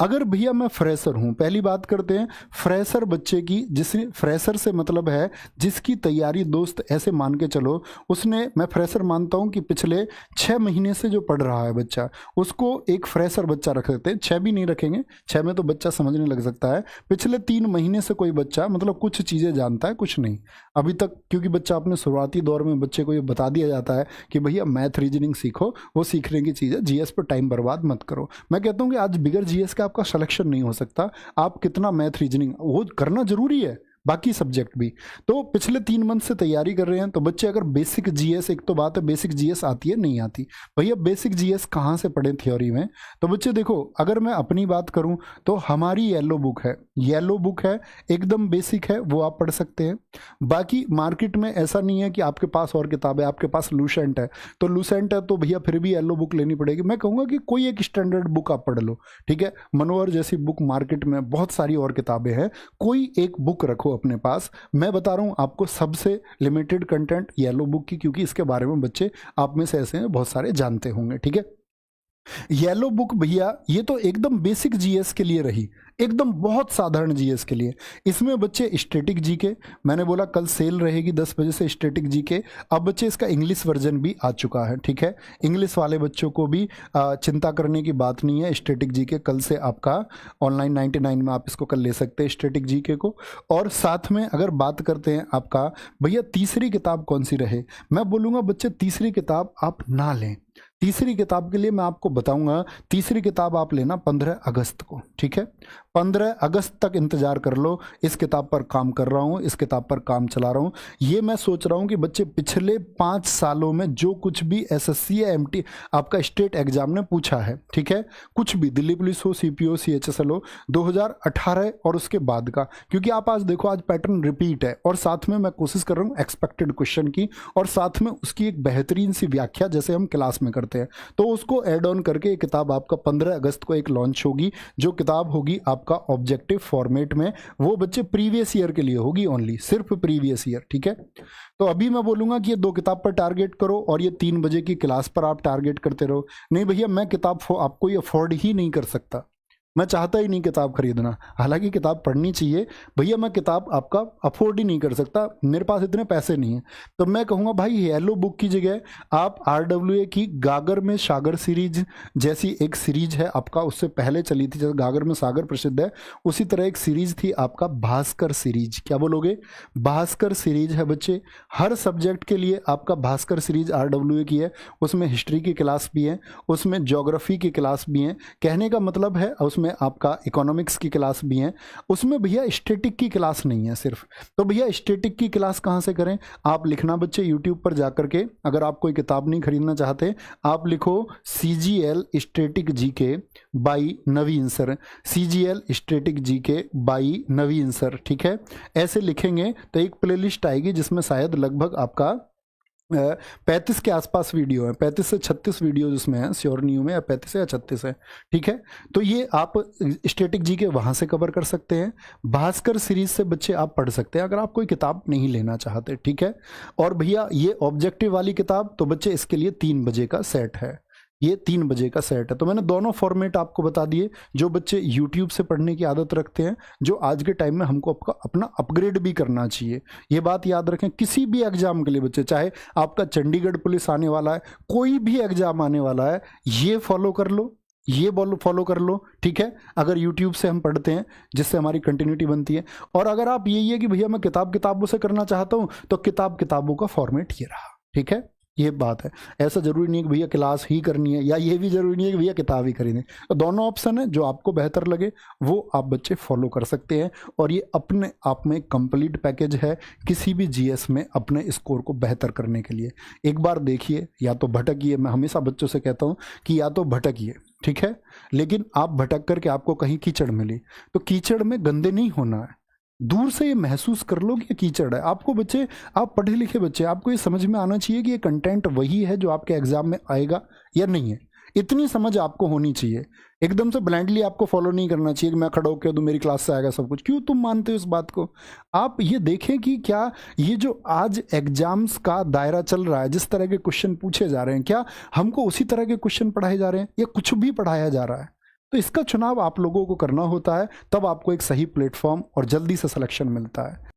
अगर भैया मैं फ्रेशर हूं, पहली बात करते हैं फ्रेशर बच्चे की, जिसने फ्रेशर से मतलब है जिसकी तैयारी दोस्त ऐसे मान के चलो उसने, मैं फ्रेशर मानता हूं कि पिछले 6 महीने से जो पढ़ रहा है बच्चा, उसको एक फ्रेशर बच्चा रख सकते हैं। 6 भी नहीं रखेंगे, 6 में तो बच्चा समझने लग सकता है। पिछले 3 महीने से कोई बच्चा मतलब कुछ चीज़ें जानता है, कुछ नहीं अभी तक, क्योंकि बच्चा अपने शुरुआती दौर में बच्चे को ये बता दिया जाता है कि भैया मैथ रीजनिंग सीखो, वो सीखने की चीज़ है, जीएस पर टाइम बर्बाद मत करो। मैं कहता हूँ कि आज बिगर जीएस का आपका सिलेक्शन नहीं हो सकता। आप कितना मैथ रीजनिंग वो करना जरूरी है, बाकी सब्जेक्ट भी। तो पिछले 3 मंथ से तैयारी कर रहे हैं तो बच्चे अगर बेसिक जीएस, एक तो बात है बेसिक जीएस आती है नहीं आती, भैया बेसिक जीएस कहाँ से पढ़ें थ्योरी में। तो बच्चे देखो, अगर मैं अपनी बात करूं तो हमारी येलो बुक है, येलो बुक है, एकदम बेसिक है, वो आप पढ़ सकते हैं। बाकी मार्केट में ऐसा नहीं है कि आपके पास और किताब है, आपके पास लूसेंट है तो लूसेंट है तो भैया फिर भी येलो बुक लेनी पड़ेगी। मैं कहूँगा कि कोई एक स्टैंडर्ड बुक आप पढ़ लो, ठीक है। मनोहर जैसी बुक मार्केट में बहुत सारी और किताबें हैं, कोई एक बुक रखो अपने पास। मैं बता रहा हूं आपको सबसे लिमिटेड कंटेंट येलो बुक की, क्योंकि इसके बारे में बच्चे आप में से ऐसे हैं बहुत सारे जानते होंगे, ठीक है। येलो बुक भैया ये तो एकदम बेसिक जीएस के लिए रही, एकदम बहुत साधारण जीएस के लिए। इसमें बच्चे स्टैटिक जीके, मैंने बोला कल सेल रहेगी 10 बजे से स्टैटिक जीके। अब बच्चे इसका इंग्लिश वर्जन भी आ चुका है, ठीक है। इंग्लिश वाले बच्चों को भी चिंता करने की बात नहीं है। स्टैटिक जीके कल से आपका ऑनलाइन 99 में आप इसको कल ले सकते हैं स्टैटिक जीके को। और साथ में अगर बात करते हैं आपका भैया तीसरी किताब कौन सी रहे, मैं बोलूँगा बच्चे तीसरी किताब आप ना लें। तीसरी किताब के लिए मैं आपको बताऊंगा, तीसरी किताब आप लेना 15 अगस्त को, ठीक है। 15 अगस्त तक इंतजार कर लो। इस किताब पर काम कर रहा हूँ, इस किताब पर काम चला रहा हूँ। ये मैं सोच रहा हूँ कि बच्चे पिछले 5 सालों में जो कुछ भी एसएससी या एमटी आपका स्टेट एग्जाम ने पूछा है, ठीक है, कुछ भी दिल्ली पुलिस हो, सीपीओ, सीएचएसएल हो, 2018 और उसके बाद का, क्योंकि आप आज देखो आज पैटर्न रिपीट है और साथ में मैं कोशिश कर रहा हूँ एक्सपेक्टेड क्वेश्चन की और साथ में उसकी एक बेहतरीन सी व्याख्या जैसे हम क्लास में करते हैं। तो उसको ऐड ऑन करके एक किताब आपका 15 अगस्त को एक लॉन्च होगी, जो किताब होगी आपका ऑब्जेक्टिव फॉर्मेट में। वो बच्चे प्रीवियस ईयर के लिए होगी, ओनली सिर्फ प्रीवियस ईयर, ठीक है। तो अभी मैं बोलूंगा कि ये 2 किताब पर टारगेट करो और ये 3 बजे की क्लास पर आप टारगेट करते रहो। नहीं भैया मैं किताब आपको ये अफोर्ड ही नहीं कर सकता, मैं चाहता ही नहीं किताब खरीदना, हालांकि किताब पढ़नी चाहिए भैया, मैं किताब आपका अफोर्ड ही नहीं कर सकता, मेरे पास इतने पैसे नहीं है। तो मैं कहूँगा भाई येलो बुक की जगह आप RWA की गागर में सागर सीरीज जैसी एक सीरीज है आपका, उससे पहले चली थी, जैसे गागर में सागर प्रसिद्ध है उसी तरह एक सीरीज थी आपका भास्कर सीरीज। क्या बोलोगे? भास्कर सीरीज है बच्चे, हर सब्जेक्ट के लिए आपका भास्कर सीरीज RWA की है। उसमें हिस्ट्री की क्लास भी है, उसमें ज्योग्राफी की क्लास भी है, कहने का मतलब है उसमें आपका इकोनॉमिक्स की क्लास भी है। उसमें भैया स्टैटिक की क्लास नहीं है सिर्फ। तो भैया स्टैटिक की क्लास कहाँ से करें? आप लिखना बच्चे यूट्यूब पर जाकर के, अगर आप कोई किताब नहीं खरीदना चाहते आप लिखो CGL static GK by Naveen sir, CGL static GK by Naveen sir, ठीक है। ऐसे लिखेंगे तो एक प्लेलिस्ट आएगी जिसमें शायद लगभग आपका 35 के आसपास वीडियो है, 35 से 36 वीडियो जिसमें है, श्योर नहीं हूँ मैं, 35 है या 36 है, ठीक है। तो ये आप स्टैटिक जी के वहाँ से कवर कर सकते हैं। भास्कर सीरीज से बच्चे आप पढ़ सकते हैं अगर आप कोई किताब नहीं लेना चाहते, ठीक है। और भैया ये ऑब्जेक्टिव वाली किताब तो बच्चे इसके लिए 3 बजे का सेट है, ये 3 बजे का सेट है। तो मैंने दोनों फॉर्मेट आपको बता दिए। जो बच्चे YouTube से पढ़ने की आदत रखते हैं, जो आज के टाइम में हमको अपना अपग्रेड भी करना चाहिए, ये बात याद रखें। किसी भी एग्जाम के लिए बच्चे, चाहे आपका चंडीगढ़ पुलिस आने वाला है, कोई भी एग्जाम आने वाला है, ये फॉलो कर लो, ये फॉलो कर लो, ठीक है। अगर YouTube से हम पढ़ते हैं जिससे हमारी कंटिन्यूटी बनती है। और अगर आप यही है कि भैया मैं किताबों से करना चाहता हूँ, तो किताबों का फॉर्मेट ये रहा, ठीक है। ये बात है, ऐसा जरूरी नहीं है कि भैया क्लास ही करनी है, या ये भी जरूरी नहीं है कि भैया किताब ही खरीदें। तो दोनों ऑप्शन है, जो आपको बेहतर लगे वो आप बच्चे फॉलो कर सकते हैं। और ये अपने आप में कंप्लीट पैकेज है किसी भी जीएस में अपने स्कोर को बेहतर करने के लिए। एक बार देखिए, या तो भटकिए, मैं हमेशा बच्चों से कहता हूँ कि या तो भटकिए, ठीक है, लेकिन आप भटक करके आपको कहीं कीचड़ मिली तो कीचड़ में गंदे नहीं होना है, दूर से ये महसूस कर लो कि ये कीचड़ है। आपको बच्चे, आप पढ़े लिखे बच्चे, आपको ये समझ में आना चाहिए कि ये कंटेंट वही है जो आपके एग्जाम में आएगा या नहीं है, इतनी समझ आपको होनी चाहिए। एकदम से ब्लाइंडली आपको फॉलो नहीं करना चाहिए कि मैं खड़ा होकर दूं मेरी क्लास से आएगा सब कुछ। क्यों तुम मानते हो इस बात को? आप ये देखें कि क्या ये जो आज एग्जाम्स का दायरा चल रहा है, जिस तरह के क्वेश्चन पूछे जा रहे हैं, क्या हमको उसी तरह के क्वेश्चन पढ़ाए जा रहे हैं या कुछ भी पढ़ाया जा रहा है? तो इसका चुनाव आप लोगों को करना होता है, तब आपको एक सही प्लेटफॉर्म और जल्दी से सिलेक्शन मिलता है।